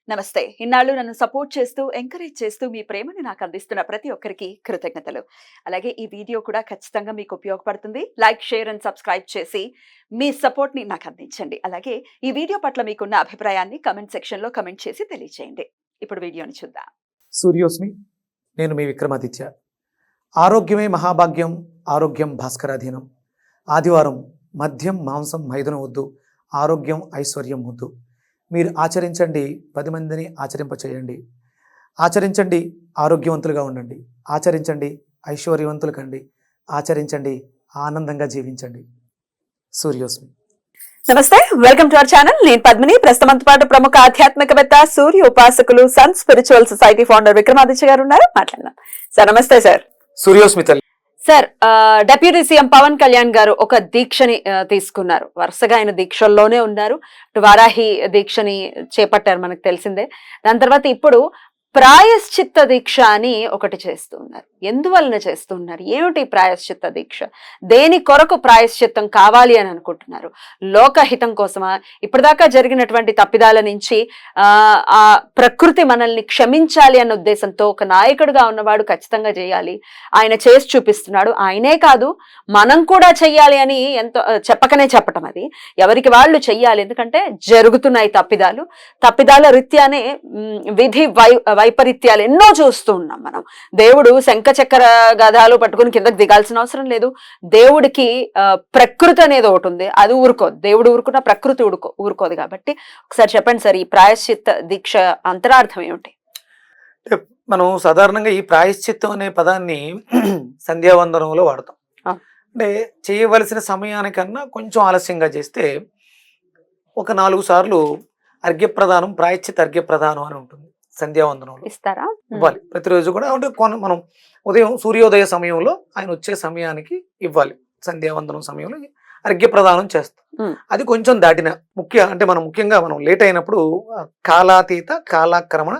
నమస్తే. ఇన్నాళ్ళు నన్ను సపోర్ట్ చేస్తూ, ఎంకరేజ్ చేస్తూ మీ ప్రేమని నాకు అందిస్తున్న ప్రతి ఒక్కరికి కృతజ్ఞతలు. అలాగే ఈ వీడియో కూడా ఖచ్చితంగా మీకు ఉపయోగపడుతుంది. లైక్, షేర్ అండ్ సబ్స్క్రైబ్ చేసి మీ సపోర్ట్‌ని నాకు అందించండి. అలాగే ఈ వీడియో పట్ల మీకున్న అభిప్రాయాన్ని కామెంట్ సెక్షన్‌లో కామెంట్ చేసి తెలియజేయండి. ఇప్పుడు వీడియోని చూద్దాం. సూర్యోస్మి, నేను మీ విక్రమాదిత్య. ఆరోగ్యమే మహాభాగ్యం, ఆరోగ్యం భాస్కరాధీనం. ఆదివారం మద్యం, మాంసం, మైదనం వద్దు, ఆరోగ్యం, ఐశ్వర్యం వద్దు. మీరు ఆచరించండి, 10 మందిని ఆచరింపచేయండి. ఆచరించండి, ఆరోగ్యవంతులుగా ఉండండి. ఆచరించండి, ఐశ్వర్యవంతులు కండి. ఆచరించండి, ఆనందంగా జీవించండి. సూర్యోస్మి. నమస్తే, వెల్కమ్ టు అవర్ ఛానల్. నేను పద్మిని. ప్రస్తుతంతో పాటు ప్రముఖ ఆధ్యాత్మికవేత్త, సూర్య ఉపాసకులు, sun spiritual society founder Vikramaditya గారు ఉన్నారు. మాట్లాడదాం సార్. నమస్తే సార్. సూర్యోస్మి తల్లి. Sir, deputy CM Pawan Kalyan గారు ఒక దీక్షని తీసుకున్నారు. వరుసగా ఆయన దీక్షల్లోనే ఉన్నారు. వారాహి దీక్షని చేపట్టారు, మనకు తెలిసిందే. దాని తర్వాత ఇప్పుడు ప్రాయశ్చిత్త దీక్ష అని ఒకటి చేస్తున్నారు. ఎందువలన చేస్తున్నారు? ఏమిటి ప్రాయశ్చిత్త దీక్ష? దేని కొరకు ప్రాయశ్చిత్తం కావాలి అని అనుకుంటున్నారు? లోకహితం కోసమా? ఇప్పటిదాకా జరిగినటువంటి తప్పిదాల నుంచి ఆ ప్రకృతి మనల్ని క్షమించాలి అన్న ఉద్దేశంతో ఒక నాయకుడిగా ఉన్నవాడు ఖచ్చితంగా చేయాలి. ఆయన చేసి చూపిస్తున్నాడు. ఆయనే కాదు, మనం కూడా చెయ్యాలి అని ఎంతో చెప్పకనే చెప్పటం. అది ఎవరికి వాళ్ళు చెయ్యాలి. ఎందుకంటే జరుగుతున్నాయి తప్పిదాల రీత్యానే విధి వైపరీత్యాలు ఎన్నో చూస్తూ ఉన్నాం మనం. దేవుడు శంఖ చక్ర గదాలు పట్టుకుని కిందకి దిగాల్సిన అవసరం లేదు. దేవుడికి ప్రకృతి అనేది ఒకటి ఉంది, అది ఊరుకోదు. దేవుడు ఊరుకున్న ప్రకృతి ఊరుకోదు. కాబట్టి ఒకసారి చెప్పండి సార్, ఈ ప్రాయశ్చిత్త దీక్ష అంతరార్థం ఏమిటి? మనం సాధారణంగా ఈ ప్రాయశ్చిత్తం అనే పదాన్ని సంధ్యావందనంలో వాడతాం. అంటే చేయవలసిన సమయానికన్నా కొంచెం ఆలస్యంగా చేస్తే ఒక 4 సార్లు అర్ఘ్యప్రదానం, ప్రాయశ్చిత్త అర్ఘ్యప్రదానం అని ఉంటుంది. సంధ్యావందనంలో ఇస్తారా? ఇవ్వాలి ప్రతిరోజు కూడా. అంటే మనం ఉదయం సూర్యోదయ సమయంలో ఆయన వచ్చే సమయానికి ఇవ్వాలి. సంధ్యావందనం సమయంలో అర్ఘ్యప్రదానం చేస్తాం. అది కొంచెం దాటిన మనం ముఖ్యంగా లేట్ అయినప్పుడు కాలాతీత కాలాక్రమణ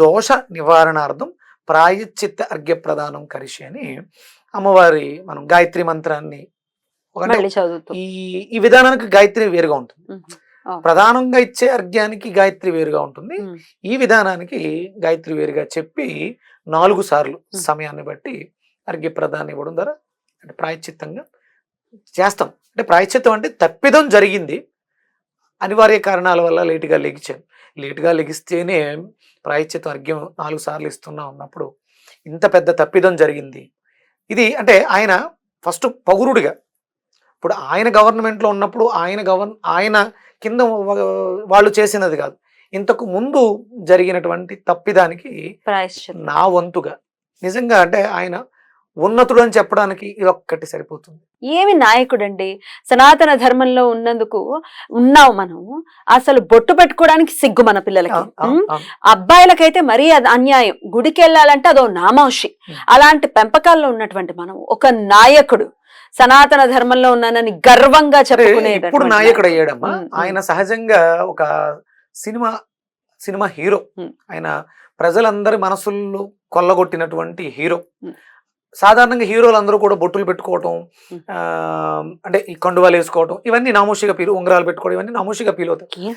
దోష నివారణార్థం ప్రాయశ్చిత్త అర్ఘ్యప్రదానం కరిషి అని అమ్మవారి మనం గాయత్రి మంత్రాన్ని ఈ విధానానికి గాయత్రి వేరుగా ఉంటుంది. ప్రధానంగా ఇచ్చే అర్ఘ్యానికి గాయత్రి వేరుగా ఉంటుంది. ఈ విధానానికి గాయత్రి వేరుగా చెప్పి 4 సార్లు సమయాన్ని బట్టి అర్ఘ్య ప్రదానం ఇవ్వడం ద్వారా అంటే ప్రాయశ్చిత్తంగా చేస్తాం. అంటే ప్రాయశ్చిత్తం అంటే తప్పిదం జరిగింది, అనివార్య కారణాల వల్ల లేటుగా లెగిస్తేనే ప్రాయశ్చిత్తం అర్ఘ్యం 4 సార్లు ఇస్తున్నా ఉన్నప్పుడు ఇంత పెద్ద తప్పిదం జరిగింది. ఇది అంటే ఆయన ఫస్ట్ పౌరుడిగా, ఇప్పుడు ఆయన గవర్నమెంట్లో ఉన్నప్పుడు ఆయన కింద వాళ్ళు చేసినది కాదు, ఇంతకు ముందు జరిగినటువంటి తప్పిదానికి నా వంతుగా నిజంగా అంటే ఆయన ఉన్నతుడు అని చెప్పడానికి ఇది ఒక్కటి సరిపోతుంది. ఏమి నాయకుడండి! సనాతన ధర్మంలో ఉన్నాం మనం. అసలు బొట్టు పెట్టుకోవడానికి సిగ్గు మన పిల్లలకి. అబ్బాయిలకైతే మరీ అది అన్యాయం. గుడికి వెళ్ళాలంటే అదో నామోషి. అలాంటి పెంపకాల్లో ఉన్నటువంటి మనం ఒక నాయకుడు, సనాతన ధర్మంలో ఉన్నానని గర్వంగా చెప్పుకునేది. ఇప్పుడు నాయకుడు అయ్యాడమ్మా. ఆయన సహజంగా ఒక సినిమా హీరో. ఆయన ప్రజలందరి మనసుల్లో కొల్లగొట్టినటువంటి హీరో. సాధారణంగా హీరోలు అందరూ కూడా బొట్టులు పెట్టుకోవటం, అంటే ఈ కండువాలు వేసుకోవటం, ఇవన్నీ నామోషిగా ఉంగరాలు పెట్టుకోవడం, ఇవన్నీ నామోషిగా ఫీల్ అవుతాయి.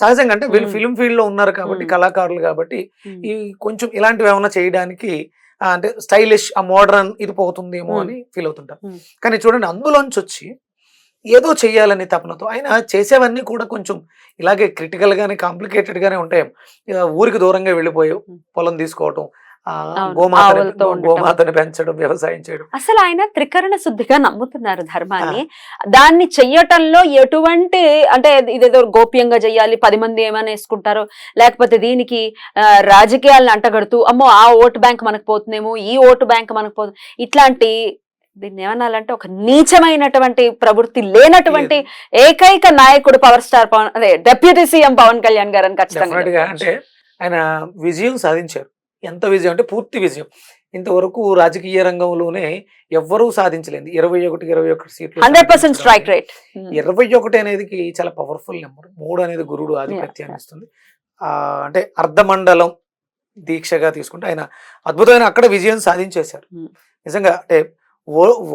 సహజంగా అంటే వీళ్ళు ఫిల్మ్ ఫీల్డ్ లో ఉన్నారు కాబట్టి, కళాకారులు కాబట్టి ఈ కొంచెం ఇలాంటివి ఏమైనా చేయడానికి అంటే స్టైలిష్, ఆ మోడర్న్ ఇది పోతుందేమో అని ఫీల్ అవుతుంటారు. కానీ చూడండి, అందులోంచి వచ్చి ఏదో చెయ్యాలని తపనతో ఆయన చేసేవన్నీ కూడా కొంచెం ఇలాగే క్రిటికల్ గానే, కాంప్లికేటెడ్ గానే ఉంటాయి. ఊరికి దూరంగా వెళ్ళిపోయి పొలం తీసుకోవటం, గోమాతని పెంచడం, వ్యవసాయం చేయడం. అసలు ఆయన త్రికరణ శుద్ధిగా నమ్ముతున్నారు ధర్మాన్ని. దాన్ని చెయ్యటంలో ఎటువంటి అంటే ఇదేదో గోప్యంగా చెయ్యాలి, 10 మంది ఏమైనా వేసుకుంటారో, లేకపోతే దీనికి రాజకీయాలను అంటగడుతూ అమ్మో ఆ ఓటు బ్యాంక్ మనకు పోతుందేమో, ఈ ఓటు బ్యాంక్ మనకు పోతుంది, ఇట్లాంటి దీన్ని ఏమనాలంటే ఒక నీచమైనటువంటి ప్రవృత్తి లేనటువంటి ఏకైక నాయకుడు power star deputy CM Pawan Kalyan garu అని ఖచ్చితంగా. అంటే ఆయన విజయం సాధించారు. ఎంత విజయం అంటే పూర్తి విజయం. ఇంతవరకు రాజకీయ రంగంలోనే ఎవ్వరూ సాధించలేదు. 21 సీట్లు, 100% స్ట్రైక్ రేట్. 21 అనేది చాలా పవర్ఫుల్ నెంబర్. 3 అనేది గురుడు ఆధిపత్యాన్ని ఇస్తుంది. అంటే అర్ధమండలం దీక్షగా తీసుకుంటే ఆయన అద్భుతమైన అక్కడ విజయం సాధించేశారు. నిజంగా అంటే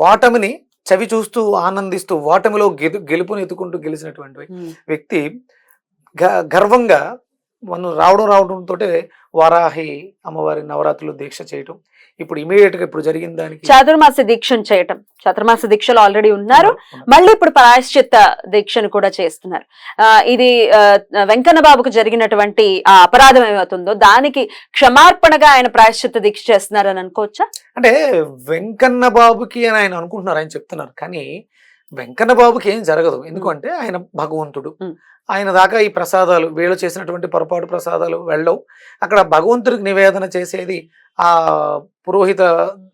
ఓటమిని చవి చూస్తూ ఆనందిస్తూ ఓటమిలో గెలుపుని ఎత్తుకుంటూ గెలిచినటువంటి వ్యక్తి గర్వంగా మనం రావడంతో వారాహి అమ్మవారి నవరాత్రులు దీక్ష చేయటం, ఇప్పుడు ఇమీడియట్ గా ఇప్పుడు జరిగిన దానికి చాతుర్మాస దీక్షను చేయటం, చాతుర్మాస దీక్షలు ఆల్రెడీ ఉన్నారు, మళ్ళీ ఇప్పుడు ప్రాయశ్చిత్త దీక్షను కూడా చేస్తున్నారు. ఇది వెంకన్న బాబుకు జరిగినటువంటి ఆ అపరాధం ఏమవుతుందో దానికి క్షమార్పణగా ఆయన ప్రాయశ్చిత్త దీక్ష చేస్తున్నారని అనుకోవచ్చా? అంటే వెంకన్న బాబుకి అని ఆయన అనుకుంటున్నారు, ఆయన చెప్తున్నారు. కానీ వెంకన్న బాబుకి ఏం జరగదు, ఎందుకంటే ఆయన భగవంతుడు. ఆయన దాకా ఈ ప్రసాదాలు వీళ్ళు చేసినటువంటి పొరపాటు ప్రసాదాలు వెళ్ళవు. అక్కడ భగవంతుడికి నివేదన చేసేది ఆ పురోహిత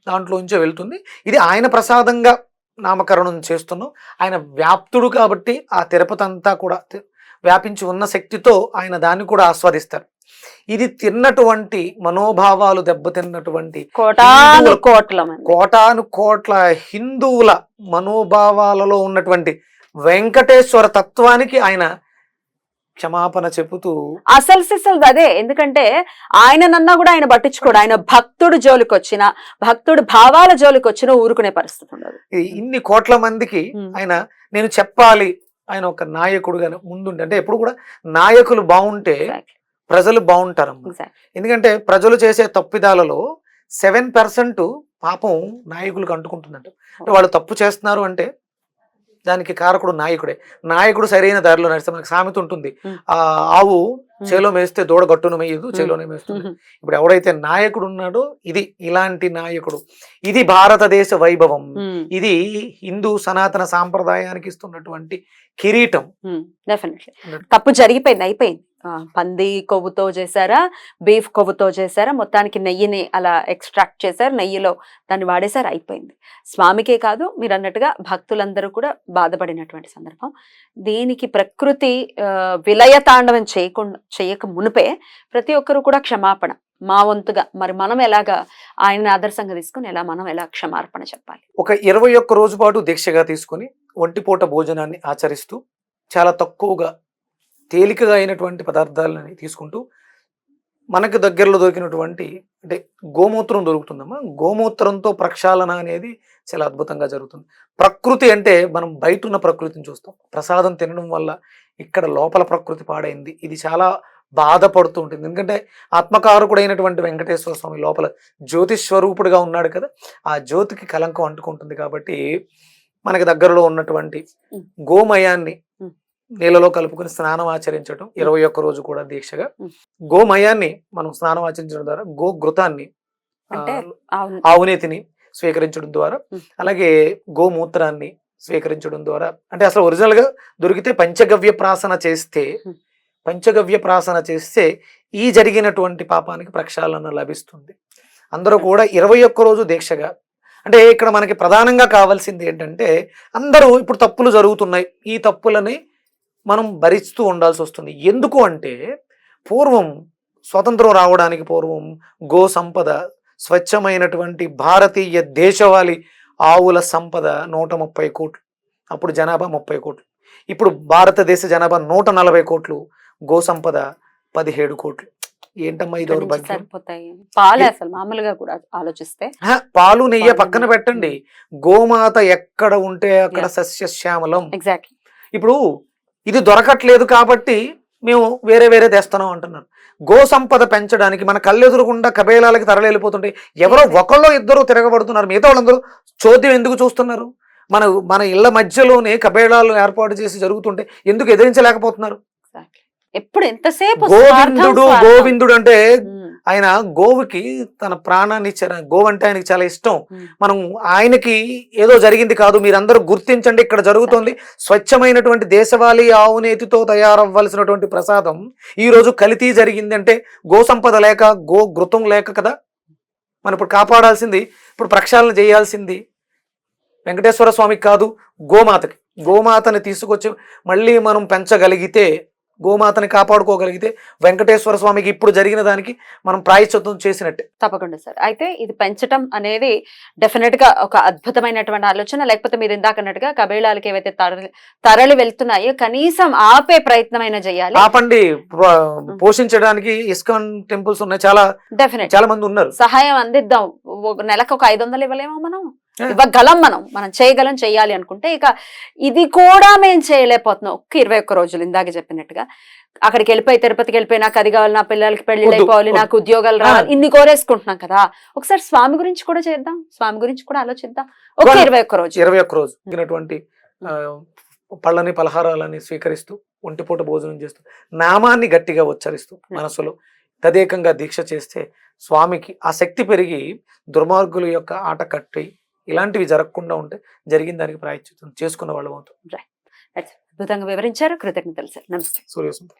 దాంట్లోంచే వెళ్తుంది. ఇది ఆయన ప్రసాదంగా నామకరణం చేస్తున్నాం. ఆయన వ్యాప్తుడు కాబట్టి ఆ తిరుపతి అంతా కూడా వ్యాపించి ఉన్న శక్తితో ఆయన దాన్ని కూడా ఆస్వాదిస్తారు. ఇది తిన్నటువంటి మనోభావాలు దెబ్బతిన్నటువంటి కోటాను కోట్ల హిందువుల మనోభావాలలో ఉన్నటువంటి వెంకటేశ్వర తత్వానికి ఆయన క్షమాపణ చెబుతూ అసలు అదే. ఎందుకంటే ఆయననన్నా కూడా ఆయన పట్టించుకోడు. ఆయన భక్తుడు జోలికి వచ్చిన, భక్తుడు భావాల జోలికి వచ్చిన ఊరుకునే పరిస్థితి ఉండదు. ఇన్ని కోట్ల మందికి ఆయన నేను చెప్పాలి, ఆయన ఒక నాయకుడుగా ముందుండి, అంటే ఎప్పుడు కూడా నాయకులు బాగుంటే ప్రజలు బాగుంటారు. ఎందుకంటే ప్రజలు చేసే తప్పిదాలలో 7% పాపం నాయకులకు అంటుకుంటుందంట. వాళ్ళు తప్పు చేస్తున్నారు అంటే దానికి కారకుడు నాయకుడే. నాయకుడు సరైన దారిలో నడిస్తే, మనకు సామెత ఉంటుంది, ఆ ఆవు చేలో మేస్తే దూడ గట్టును మేయదు, చేలోనే మేస్తుంది. ఇప్పుడు ఎవడైతే నాయకుడు ఉన్నాడో ఇది ఇలాంటి నాయకుడు, ఇది భారతదేశ వైభవం, ఇది హిందూ సనాతన సాంప్రదాయానికి ఇస్తున్నటువంటి కిరీటం. డెఫినెట్లీ తప్పు జరిగిపోయింది, అయిపోయింది. పంది కొవ్వుతో చేశారా, బీఫ్ కొవ్వుతో చేశారా, మొత్తానికి నెయ్యిని అలా ఎక్స్ట్రాక్ట్ చేశారు, నెయ్యిలో దాన్ని వాడేశారు, అయిపోయింది. స్వామికే కాదు, మీరు అన్నట్టుగా భక్తులందరూ కూడా బాధపడినటువంటి సందర్భం. దీనికి ప్రకృతి విలయతాండవం చేయక మునిపే ప్రతి ఒక్కరు కూడా క్షమాపణ మా వంతుగా, మరి మనం ఎలాగా ఆయన ఆదర్శంగా తీసుకుని మనం ఎలా క్షమార్పణ చెప్పాలి? ఒక 21 రోజు పాటు దీక్షగా తీసుకుని ఒంటిపూట భోజనాన్ని ఆచరిస్తూ చాలా తక్కువగా తేలికగా అయినటువంటి పదార్థాలని తీసుకుంటూ, మనకు దగ్గరలో దొరికినటువంటి అంటే గోమూత్రం దొరుకుతుందమ్మా, గోమూత్రంతో ప్రక్షాళన అనేది చాలా అద్భుతంగా జరుగుతుంది. ప్రకృతి అంటే మనం బయట ఉన్న ప్రకృతిని చూస్తాం, ప్రసాదం తినడం వల్ల ఇక్కడ లోపల ప్రకృతి పాడైంది, ఇది చాలా బాధపడుతూ ఉంటుంది. ఎందుకంటే ఆత్మకారకుడైనటువంటి వెంకటేశ్వర స్వామి లోపల జ్యోతి స్వరూపుడుగా ఉన్నాడు కదా, ఆ జ్యోతికి కలంకం అంటుకుంటుంది. కాబట్టి మనకి దగ్గరలో ఉన్నటువంటి గోమయాన్ని నీళ్ళలో కలుపుకుని స్నానం ఆచరించడం 21 రోజు కూడా దీక్షగా, గోమయాన్ని మనం స్నానం ఆచరించడం ద్వారా, గోఘృతాన్ని ఆవునేతిని స్వీకరించడం ద్వారా, అలాగే గోమూత్రాన్ని స్వీకరించడం ద్వారా, అంటే అసలు ఒరిజినల్ గా దొరికితే పంచగవ్య ప్రాసన చేస్తే ఈ జరిగినటువంటి పాపానికి ప్రక్షాళన లభిస్తుంది. అందరూ కూడా 21 రోజు దీక్షగా, అంటే ఇక్కడ మనకి ప్రధానంగా కావాల్సింది ఏంటంటే, అందరూ ఇప్పుడు తప్పులు జరుగుతున్నాయి, ఈ తప్పులని మనం భరిస్తూ ఉండాల్సి వస్తుంది. ఎందుకు అంటే పూర్వం స్వతంత్రం రావడానికి పూర్వం గో సంపద, స్వచ్ఛమైనటువంటి భారతీయ దేశవాళీ ఆవుల సంపద 130 కోట్లు, అప్పుడు జనాభా 30 కోట్లు. ఇప్పుడు భారతదేశ జనాభా 140 కోట్లు, గో సంపద 17 కోట్లు. ఏంటమ్మా ఇది దౌర్భాగ్యం? పాలు అసలు మామూలుగా కూడా ఆలోచిస్తే పాలు నెయ్యి పక్కన పెట్టండి, గోమాత ఎక్కడ ఉంటే అక్కడ సస్యశ్యామలం. ఎగ్జాక్ట్లీ. ఇప్పుడు ఇది దొరకట్లేదు కాబట్టి మేము వేరే తెస్తున్నాం అంటున్నారు. గో సంపద పెంచడానికి మన కళ్ళెదురకుండా కబేలాలకి తరలిపోతుంటే ఎవరో ఒకళ్ళో ఇద్దరు తిరగబడుతున్నారు, మిగతా వాళ్ళందరూ చోద్యం ఎందుకు చూస్తున్నారు? మన ఇళ్ల మధ్యలోనే కబేళాలు ఏర్పాటు చేసి జరుగుతుంటే ఎందుకు ఎదిరించలేకపోతున్నారు? ఎప్పుడు ఎంతసేపు గోవిందుడు అంటే ఆయన గోవుకి తన ప్రాణాన్ని ఇచ్చారు. గోవు అంటే ఆయనకి చాలా ఇష్టం. మనం ఆయనకి ఏదో జరిగింది కాదు, మీరందరూ గుర్తించండి, ఇక్కడ జరుగుతుంది స్వచ్ఛమైనటువంటి దేశవాళీ ఆవునేతితో తయారవ్వాల్సినటువంటి ప్రసాదం ఈ రోజు కల్తీ జరిగింది అంటే గో సంపద లేక, గో ఘృతం లేక కదా. మనం ఇప్పుడు కాపాడాల్సింది, ఇప్పుడు ప్రక్షాళన చేయాల్సింది వెంకటేశ్వర స్వామికి కాదు, గోమాతకి. గోమాతని తీసుకొచ్చి మళ్ళీ మనం పెంచగలిగితే, గోమాతని కాపాడుకోగలిగితే వెంకటేశ్వర స్వామికి ఇప్పుడు జరిగిన దానికి మనం ప్రాయశ్చిత్తం చేసినట్టే. తప్పకుండా సార్. అయితే ఇది పెంచడం అనేది డెఫినెట్ గా ఒక అద్భుతమైనటువంటి ఆలోచన. లేకపోతే మీరు ఇందాక అన్నట్టుగా కబేళాలకి ఏవైతే తరలి వెళ్తున్నాయో కనీసం ఆపే ప్రయత్నమైనా చేయాలి. ఆపండి. పోషించడానికి ఇస్కాన్ టెంపుల్స్ ఉన్నాయి, చాలా డెఫినెట్, చాలా మంది ఉన్నారు. సహాయం అందిద్దాం. నెలకు ఒక 500 ఇవ్వలేమో మనం? ఇవ్వగలం, మనం చేయగలం, చెయ్యాలి అనుకుంటే. ఇక ఇది కూడా మేము చేయలేకపోతున్నాం. ఒక్క 21 రోజులు ఇందాక చెప్పినట్టుగా అక్కడికి వెళ్ళిపోయి, తిరుపతికి వెళ్ళిపోయి, నాకు అది కావాలి, నా పిల్లలకి పెళ్లి అయిపోవాలి, నాకు ఉద్యోగాలు రావాలి, ఇన్ని కోరేసుకుంటున్నాం కదా. ఒకసారి స్వామి గురించి కూడా చేద్దాం, స్వామి గురించి కూడా ఆలోచిద్దాం. ఒక 21 రోజు 21 రోజు పళ్ళని పలహారాలని స్వీకరిస్తూ, ఒంటిపూట భోజనం చేస్తూ, నామాన్ని గట్టిగా ఉచ్చరిస్తూ, మనసులో తదేకంగా దీక్ష చేస్తే స్వామికి ఆ శక్తి పెరిగి దుర్మార్గుల యొక్క ఆట కట్టి ఇలాంటివి జరగకుండా ఉంటే జరిగిన దానికి ప్రాయశ్చిత్తం చేసుకున్న వాళ్ళు అవుతాం. అద్భుతంగా వివరించారు. కృతజ్ఞతలు సార్. నమస్తే. సూర్యసుందరి.